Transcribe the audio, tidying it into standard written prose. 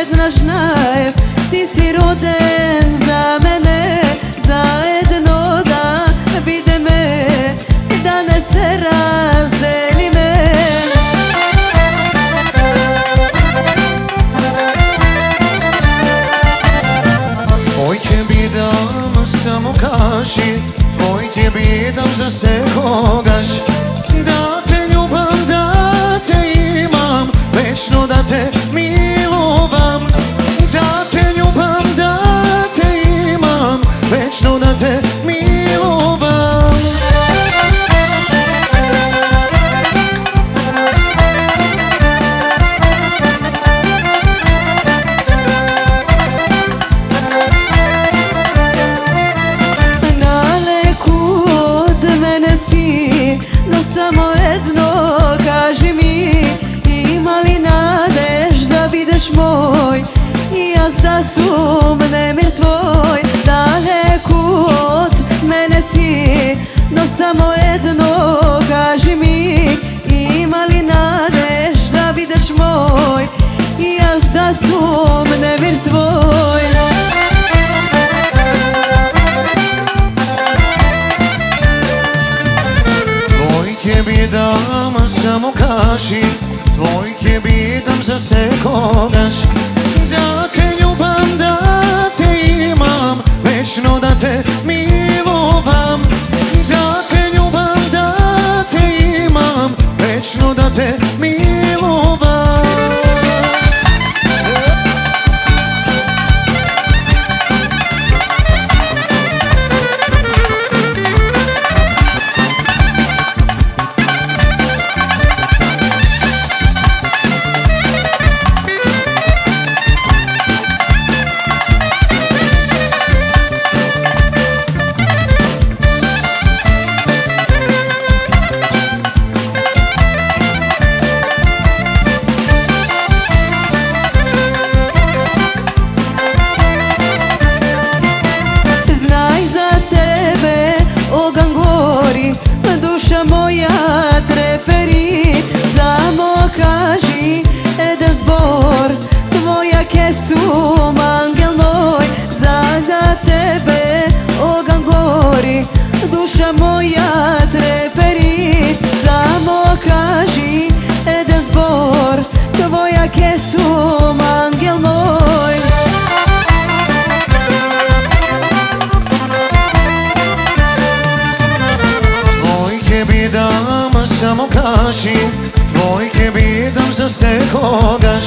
jedna znajev, ti si roden za mene, zajedno da vide me, da ne se razdeli me. Tvoj te bidam, samo kaži, tvoj te bidam za se kogaš. Da te ljubam, da te imam, večno da te milovam. Da te ljubam, da te imam, večno da te milovam. Daleku od mene si, no samo jedno kaži mi, ima li nadeš da budeš moj, i ja da sumnem jer tvoj. Daleku od mene si, no samo jedno kaži mi, ima li nadeš da budeš moj, i ja da sumnem jer tvoj. Tvoj bidam, samo kaži, tvoj te bidam za se kogaš. Da te ljubam, da te imam, večno da te milovam. Da te ljubam, da te imam, večno da te milovam. Duša moja treperi, samo kaži da zbor tvoja kesum, angel moj, za tebe ogan gori. Duša moja treperi, samo kaži da zbor tvoja kesum, angel moj. Bidam, samo kaži, tvoj te bidam za se kogaš.